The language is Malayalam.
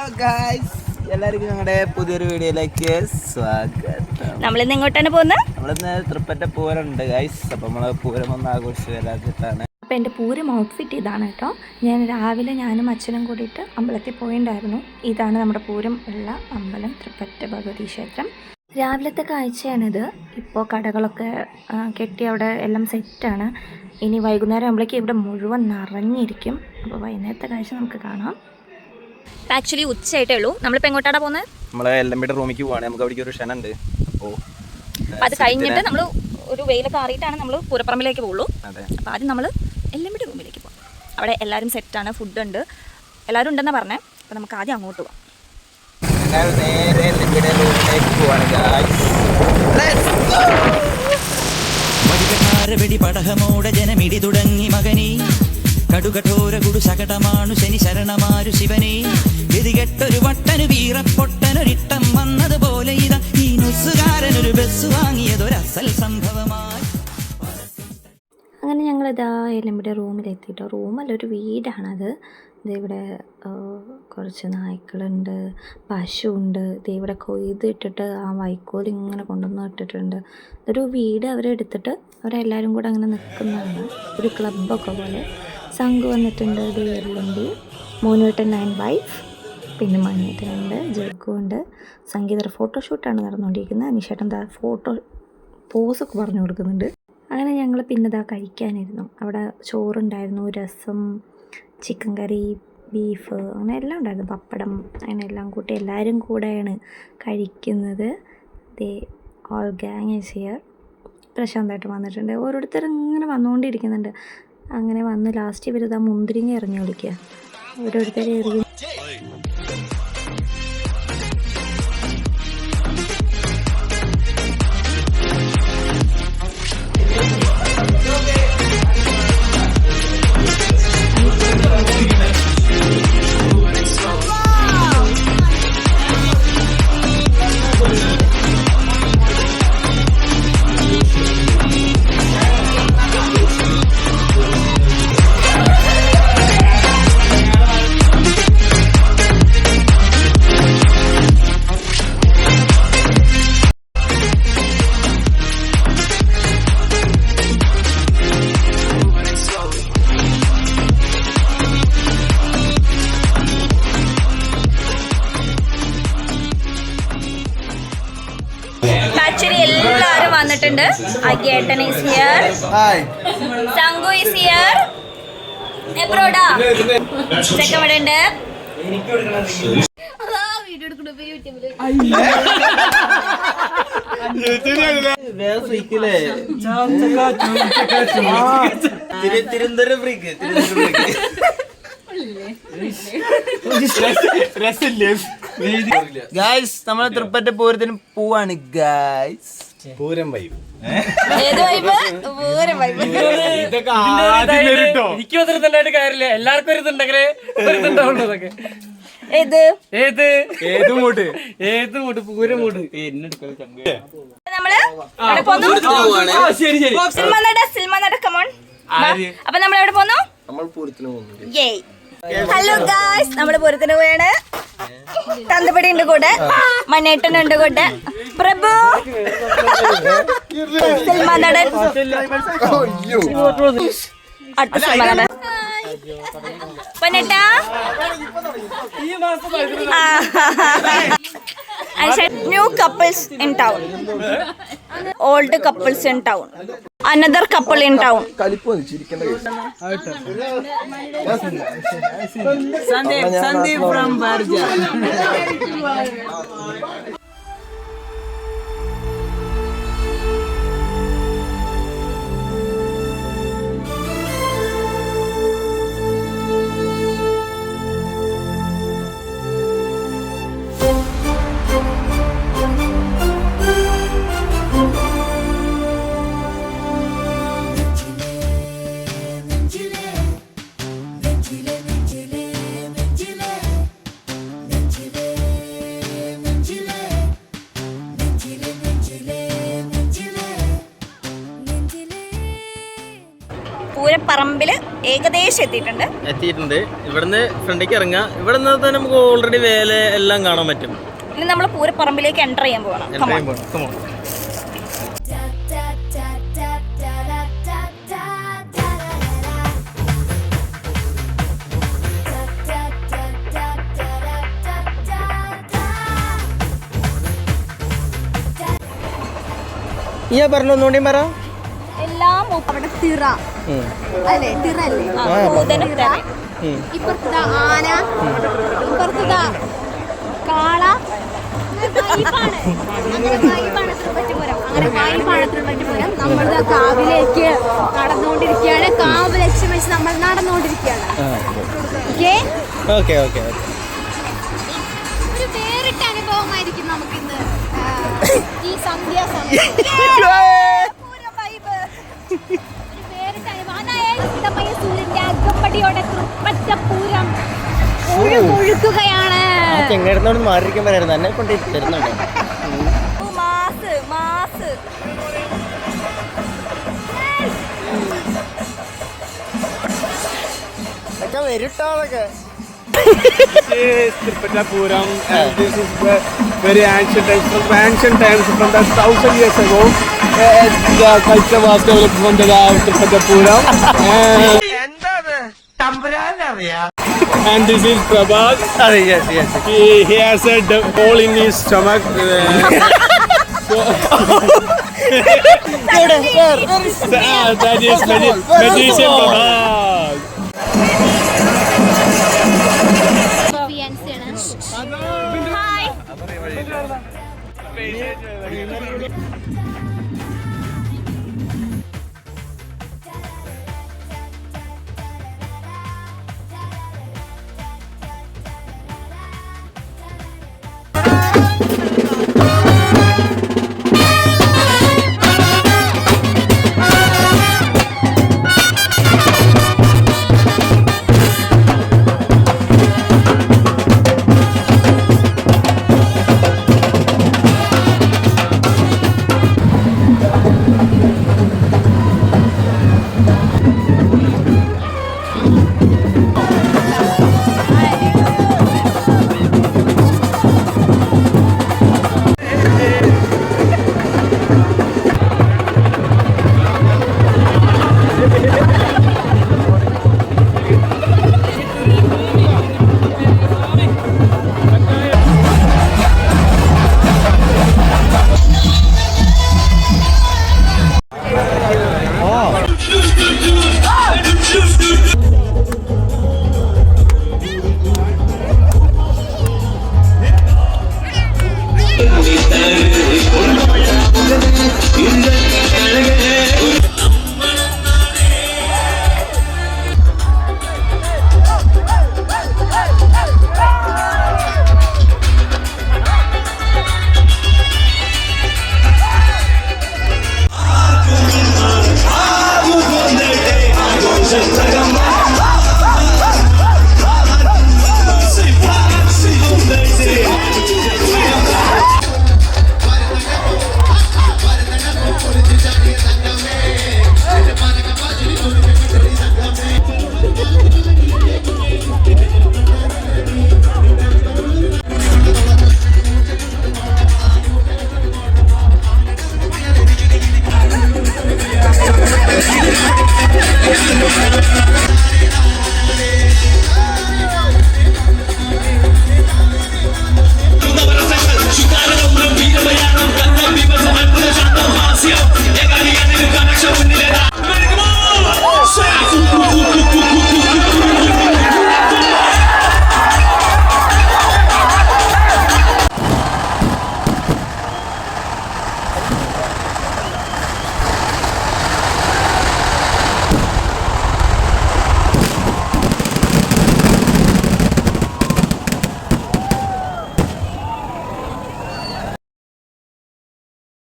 എല്ലാവർക്കും ഞങ്ങളുടെ പുതിയൊരു വീഡിയോയിലേക്ക് സ്വാഗതം. നമ്മളിന്ന് എങ്ങോട്ടാണ് പോകുന്നത്? നമ്മളിന്ന് തൃപ്പറ്റ പൂരമുണ്ട് ഗൈസ്. അപ്പം നമ്മൾ പൂരം ഒന്ന് ആഘോഷിച്ച് വരാതിട്ടാണ്. അപ്പോൾ എൻ്റെ പൂരം ഔട്ട്ഫിറ്റ് ഇതാണ് കേട്ടോ. ഞാൻ രാവിലെ ഞാനും അച്ഛനും കൂടിയിട്ട് അമ്പലത്തിൽ പോയിട്ടുണ്ടായിരുന്നു. ഇതാണ് നമ്മുടെ പൂരം ഉള്ള അമ്പലം, തൃപ്പറ്റ ഭഗവതി ക്ഷേത്രം. രാവിലത്തെ കാഴ്ചയാണിത്. ഇപ്പോൾ കടകളൊക്കെ കെട്ടി അവിടെ എല്ലാം സെറ്റാണ്. ഇനി വൈകുന്നേരം ആകുമ്പോഴേക്കും ഇവിടെ മുഴുവൻ നിറഞ്ഞിരിക്കും. അപ്പോൾ വൈകുന്നേരത്തെ കാഴ്ച നമുക്ക് കാണാം. ആക്ച്വലി ഉച്ചയായിട്ടേ ഉള്ളൂ. നമ്മളിപ്പോൾ എങ്ങോട്ടാണ് പോകുന്നത്? നമ്മളെ എല്ലമ്പിയുടെ റൂമിലേക്ക് പോവാണ്. നമുക്ക് അവിടേക്ക് ഒരു ക്ഷണുണ്ട്. അപ്പോൾ അത് കഴിഞ്ഞിട്ട് നമ്മൾ ഒരു വെയിലൊക്കെ ആറിയിട്ടാണ് നമ്മൾ പൂരപ്പറമ്പിലേക്ക് പോകുള്ളൂ. അപ്പോൾ ആദ്യം നമ്മൾ എല്ലമ്പിയുടെ റൂമിലേക്ക് പോകാം. അവിടെ എല്ലാവരും സെറ്റാണ്, ഫുഡ് ഉണ്ട്, എല്ലാവരും ഉണ്ടെന്നാണ് പറഞ്ഞത്. അപ്പോൾ നമുക്ക് ആദ്യം അങ്ങോട്ട് പോകാം. നേരെ എല്ലമ്പിയുടെ റൂമിലേക്ക് പോവാണ് ഗൈസ്. Let's go. വെടി പടഹമോടെ ജനമിടി തുടങ്ങി മകനീ കടുകഠോര കുടു ശകടമാണു ശനി ശരണമാരു ശിവനേ ഗതികെട്ടൊരു വട്ടനു വീറപ്പൊട്ടനൊരിട്ടം വന്നതുപോലെ ഇതാ ഈ നുസുകാരനൊരു ബസ് വാങ്ങിയതൊരസൽ സംഭവമായി. അങ്ങനെ ഞങ്ങളിതാ എല്ലമ്പിയുടെ റൂമിലെത്തിയിട്ടോ. റൂമല്ല, ഒരു വീടാണത്. ഇവിടെ കുറച്ച് നായ്ക്കളുണ്ട്, പശുവുണ്ട്. ഇവിടെ കൊയ്തിട്ടിട്ട് ആ വൈക്കോൽ ഇങ്ങനെ കൊണ്ടുവന്ന് ഇട്ടിട്ടുണ്ട്. ഒരു വീട് അവരെടുത്തിട്ട് അവരെല്ലാവരും കൂടെ അങ്ങനെ നിൽക്കുന്നതാണ്, ഒരു ക്ലബ്ബൊക്കെ പോലെ. സംഘ് വന്നിട്ടുണ്ട്, എല്ലമ്പി, മോനുവേട്ടൻ ആൻഡ് വൈഫ്, പിന്നെ മണിയേട്ടനുണ്ട്, ജഗ്ഗുണ്ട്. സംഗീത ഫോട്ടോഷൂട്ടാണ് നടന്നുകൊണ്ടിരിക്കുന്നത്. അനീഷേട്ടൻ ഫോട്ടോ പോസൊക്കെ പറഞ്ഞു കൊടുക്കുന്നുണ്ട്. അങ്ങനെ ഞങ്ങൾ പിന്നെ കഴിക്കാനിരുന്നു. അവിടെ ചോറുണ്ടായിരുന്നു, രസം, ചിക്കൻ കറി, ബീഫ്, അങ്ങനെ എല്ലാം ഉണ്ടായിരുന്നു, പപ്പടം, അങ്ങനെ എല്ലാം കൂട്ടി എല്ലാവരും കൂടെയാണ് കഴിക്കുന്നത്. All gang is here. പ്രശാന്തായിട്ട് വന്നിട്ടുണ്ട്. ഓരോരുത്തർ ഇങ്ങനെ വന്നുകൊണ്ടിരിക്കുന്നുണ്ട്. അങ്ങനെ വന്ന് ലാസ്റ്റ് ഇവരിതാ മുന്തിരിങ്ങ എറിഞ്ഞ് കളിക്കുക. ഓരോരുത്തരെ എറിയും. ആക്ച്വലി എല്ലാവരും വന്നിട്ടുണ്ട്. അഗേട്ടൻ is here, Sangu is here, എബ്രോഡാ ചെക്കൻ ഇവിടെ ഉണ്ട്. തിരുവനന്തപുരം ഫ്രീക്ക്. ഗായ്സ്, നമ്മളെ തൃപ്പറ്റ പൂരത്തിന് പോവാണ് ഗായ്സ്. പൂരം വൈബ്. എനിക്ക് മാത്രം കാര്യമില്ല, എല്ലാവർക്കും ഒരു ഇതുണ്ടെങ്കിലേ ഇതുണ്ടാവുള്ളതൊക്കെ. ഏത് മൂട് പൂരം മൂട്. അപ്പൊ നമ്മൾ എവിടെ പോന്നു? ഹലോ ഗായ്സ്, നമ്മള് പൂരത്തിന് പോയാണ്. തന്തപടി ഉണ്ട് കൂടെ, മണ്ണേട്ടനുണ്ട് കൂടെ, പ്രഭു, സൽമാൻ നടൻ, അടുത്ത സൽമാൻ നടൻ, പൊന്നേട്ടാ, new couples in town, old couples in town, another couple in town. Sandeep from Barja. പൂരപ്പറമ്പിൽ ഏകദേശം എത്തിയിട്ടുണ്ട്. ഇവിടുന്ന് ഫ്രണ്ടിലേക്ക് ഇറങ്ങാം. ഇവിടെ നിന്ന് തന്നെ നമുക്ക് ഓൾറെഡി വേല എല്ലാം കാണാൻ പറ്റും. ഇനി നമ്മൾ പൂരപ്പറമ്പിലേക്ക് എൻ്റർ ചെയ്യാൻ പോകണം. ഈ പറഞ്ഞൊന്നുകൂടി പറ. എല്ലാം അവിടെ തിറ അല്ലേ, തിറ അല്ലേ, ഇപ്പുറത്ത് ആന, ഇപ്പുറത്ത് കാള. നമ്മൾ കാവിലേക്ക് നടന്നുകൊണ്ടിരിക്കുകയാണ്. കാവ് ലക്ഷ്യം വെച്ച് നമ്മൾ നടന്നുകൊണ്ടിരിക്കുകയാണ്. ഒരു വേറിട്ട അനുഭവമായിരിക്കും നമുക്കിന്ന് ഈ സന്ധ്യാസമയം. സൂര്യന്റെ അകമ്പടിയോടെ തൃപ്പറ്റപ്പൂരം ഒഴുകുകയാണ്. ചെങ്ങടുത്തോട് മാറിയിരിക്കാൻ പറയായിരുന്നു, എന്നെ കൊണ്ട് തരുന്നുണ്ട്. വരിട്ടോളൊക്കെ Tripatapuram, and this is very ancient times from the 1000 years ago. The culture was developed from the Tripatapuram. And this is Prabhat. Yes. He has a hole in his stomach. That is magician Prabhat. Hi.